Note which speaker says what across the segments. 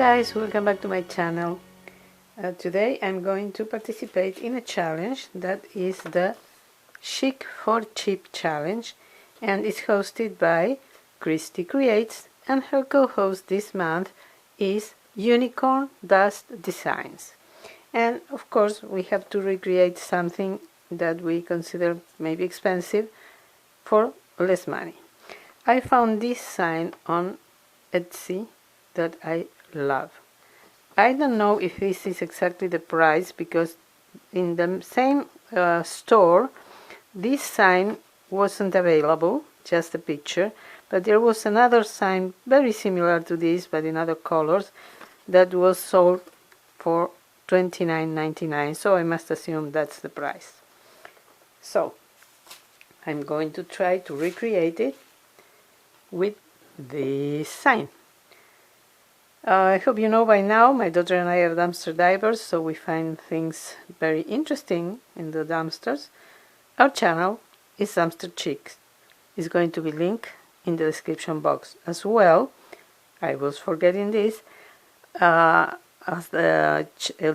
Speaker 1: guys, welcome back to my channel. Today I'm going to participate in a challenge that is the Chic for Cheap challenge, and it's hosted by Christi Creates, and her co-host this month is Unicorn Dust Designs. And of course we have to recreate something that we consider maybe expensive for less money. I found this sign on Etsy that I love. I don't know if this is exactly the price, because in the same store this sign wasn't available, just a picture, but there was another sign very similar to this but in other colors that was sold for $29.99, so I must assume that's the price. So I'm going to try to recreate it with this sign. I hope you know by now, my daughter and I are dumpster divers, so we find things very interesting in the dumpsters. Our channel is Dumpster Chic. It's going to be linked in the description box. As well, I was forgetting this, as the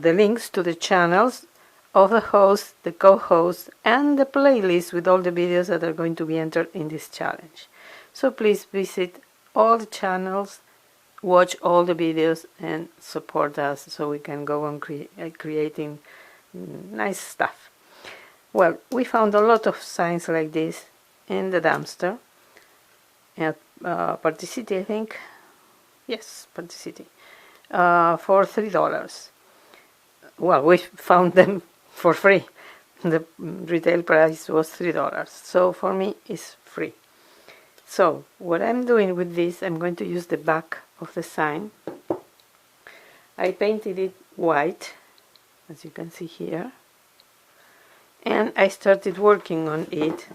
Speaker 1: links to the channels of the host, the co-host, and the playlist with all the videos that are going to be entered in this challenge. So please visit all the channels, watch all the videos, and support us so we can go on creating nice stuff. Well, we found a lot of signs like this in the dumpster at Party City, I think. Yes, Party City, for $3. Well, we found them for free. The retail price was $3, so for me it's free. So what I'm doing with this, I'm going to use the back of the sign. I painted it white, as you can see here, and I started working on it.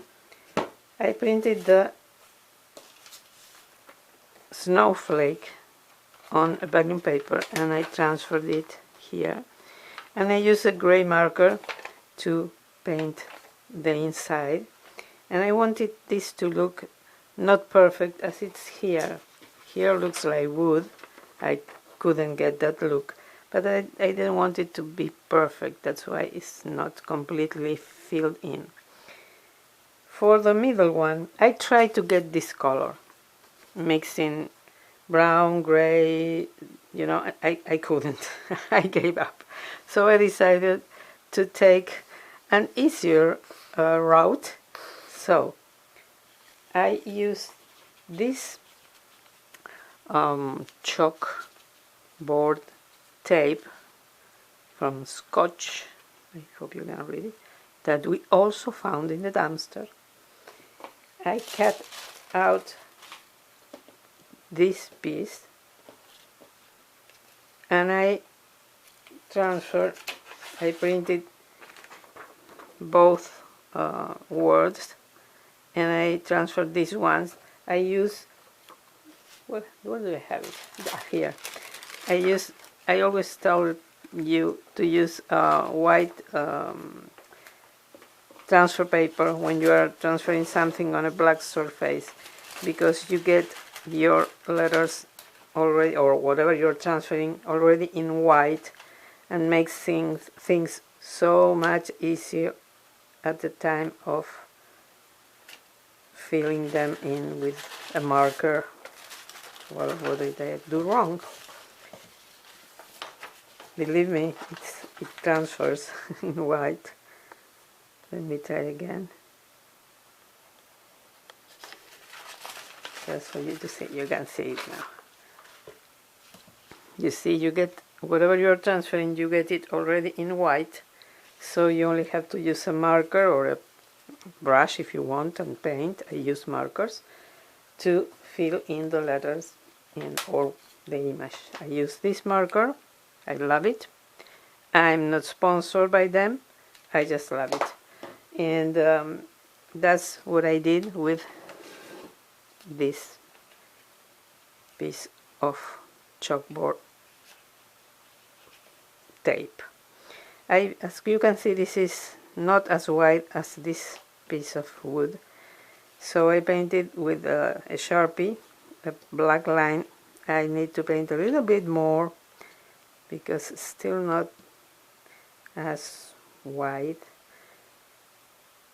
Speaker 1: I printed the snowflake on a backing paper and I transferred it here, and I used a gray marker to paint the inside, and I wanted this to look not perfect as it's here. Here looks like wood. I couldn't get that look, but I didn't want it to be perfect. That's why it's not completely filled in. For the middle one, I tried to get this color, mixing brown, gray, you know, I couldn't. I gave up. So I decided to take an easier route. So I used this chalkboard tape from Scotch, I hope you can read it, that we also found in the dumpster. I cut out this piece and I printed both words, and I transferred these ones. I use, where do I have it? Here. I always tell you to use white transfer paper when you are transferring something on a black surface, because you get your letters already, or whatever you're transferring, already in white, and makes things so much easier at the time of filling them in with a marker. Well, what did I do wrong? Believe me, it transfers in white. Let me try again, just for you to see. You can see it now. You see, you get whatever you're transferring, you get it already in white, so you only have to use a marker or a brush if you want, and paint. I use markers to fill in the letters in all the image. I use this marker. I love it. I'm not sponsored by them. I just love it. And that's what I did with this piece of chalkboard tape. As you can see, this is not as white as this piece of wood, so I painted with a Sharpie, a black line. I need to paint a little bit more because it's still not as white.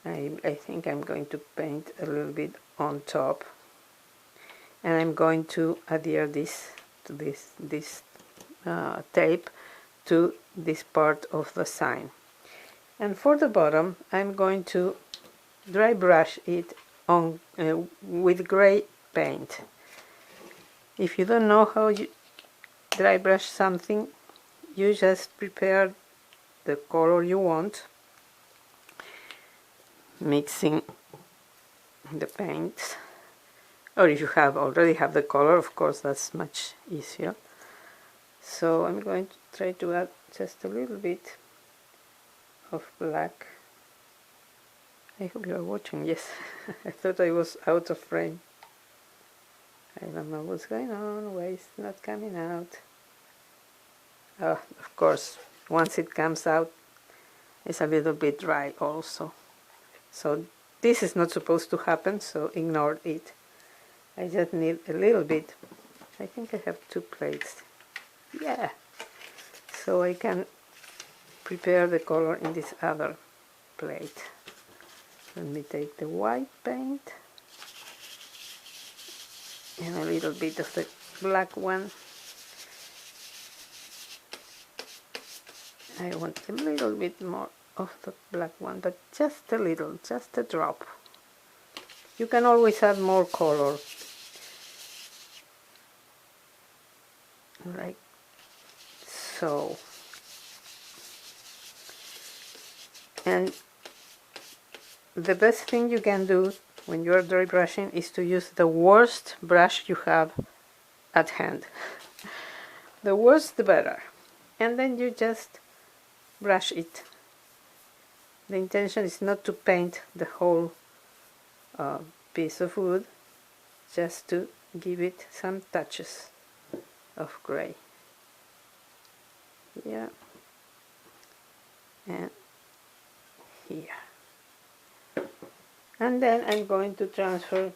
Speaker 1: I think I'm going to paint a little bit on top, and I'm going to adhere this to this tape to this part of the sign. And for the bottom, I'm going to dry brush it on with gray paint. If you don't know how you dry brush something, you just prepare the color you want, mixing the paints, or if you already have the color, of course that's much easier. So I'm going to try to add just a little bit of black. I hope you are watching. Yes. I thought I was out of frame. I don't know what's going on, why it's not coming out. Of course, once it comes out, it's a little bit dry also. So this is not supposed to happen, so ignore it. I just need a little bit. I think I have 2 plates. Yeah. So I can prepare the color in this other plate. Let me take the white paint and a little bit of the black one. I want a little bit more of the black one, but just a little, just a drop. You can always add more color, like so. And the best thing you can do when you are dry brushing is to use the worst brush you have at hand. The worse the better. And then you just brush it. The intention is not to paint the whole piece of wood, just to give it some touches of gray. Here and here. And then I'm going to transfer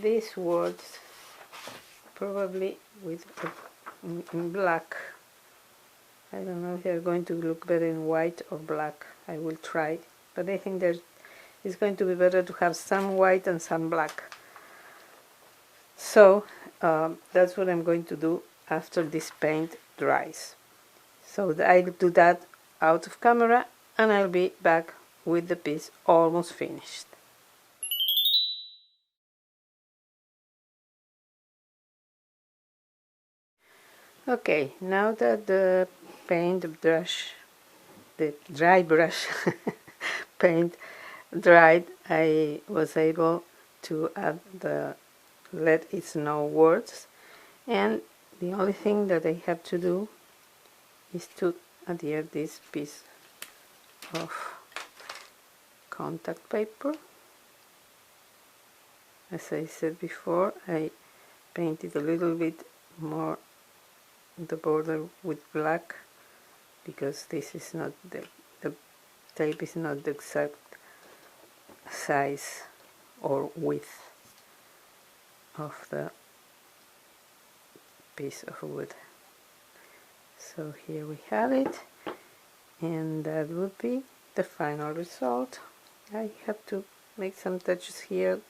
Speaker 1: these words probably with in black. I don't know if they're going to look better in white or black. I will try, but I think it's going to be better to have some white and some black. So that's what I'm going to do after this paint dries. So I'll do that out of camera, and I'll be back with the piece almost finished. Okay, now that the paint brush, the dry brush paint dried, I was able to add the let it snow words, and the only thing that I have to do is to adhere this piece of contact paper. As I said before, I painted a little bit more the border with black, because this is not the tape is not the exact size or width of the piece of wood. So here we have it, and that would be the final result. I have to make some touches here.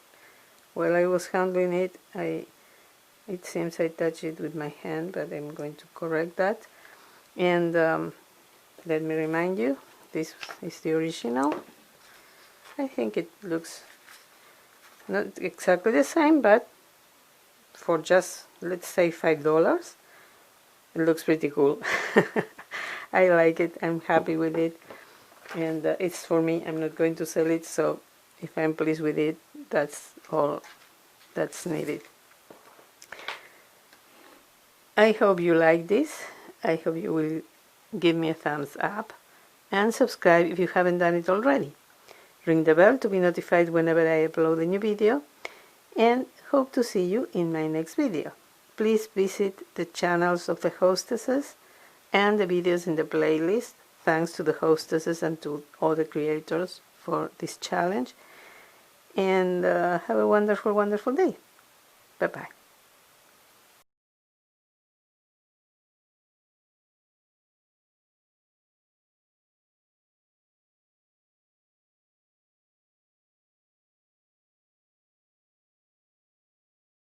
Speaker 1: While I was handling it, it seems I touched it with my hand, but I'm going to correct that. And let me remind you, this is the original. I think it looks not exactly the same, but for just, let's say, $5, it looks pretty cool. I like it, I'm happy with it, and it's for me. I'm not going to sell it, so if I'm pleased with it, that's all that's needed. I hope you like this. I hope you will give me a thumbs up and subscribe if you haven't done it already. Ring the bell to be notified whenever I upload a new video, and hope to see you in my next video. Please visit the channels of the hostesses and the videos in the playlist. Thanks to the hostesses and to all the creators for this challenge. And have a wonderful, wonderful day. Bye-bye.